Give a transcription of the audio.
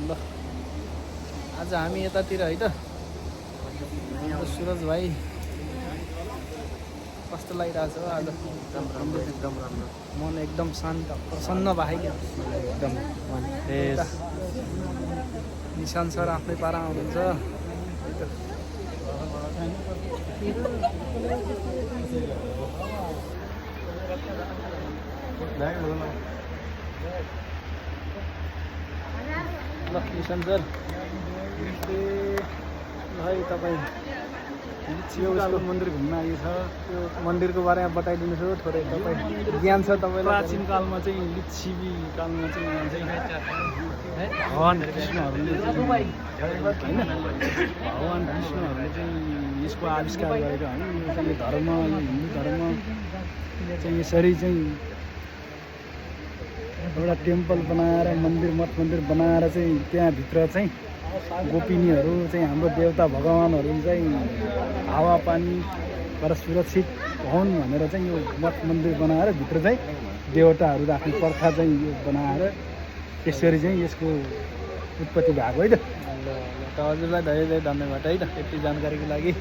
ल आज हामी यतातिर है त सुरज भाइ कस्तो लागिरहेछ हो आज एकदम राम्रो मन एकदम शान्त प्रसन्न भयो क्या एकदम निशान सर आफ्नै पारा आउनुहुन्छ ल निशान सर है तपाईँ मन्दिर घुम्न आएको छ यो मन्दिरको बारेमा बताइदिनुहोस् हो थोरै तपाईँ ज्ञान छ तपाईँलाई प्राचीन कालमा चाहिँ लिच्छवी कालमा चाहिँ भगवान विष्णुहरूले होइन भगवान विष्णुहरूले चाहिँ यसको आविष्कार गरेको होइन यो चाहिँ धर्म यो हिन्दू धर्म चाहिँ यसरी चाहिँ एउटा टेम्पल बनाएर मन्दिर मठ मन्दिर बनाएर चाहिँ त्यहाँभित्र चाहिँ गोपिनीहरू चाहिँ हाम्रो देवता भगवानहरू चाहिँ हावापानीबाट सुरक्षित हुन् भनेर चाहिँ यो मठ मन्दिर बनाएर भित्र चाहिँ देवताहरू राख्ने प्रथा चाहिँ यो बनाएर त्यसरी चाहिँ यसको उत्पत्ति भएको है त हजुरलाई धेरै धेरै धन्यवाद है त यति जानकारीको लागि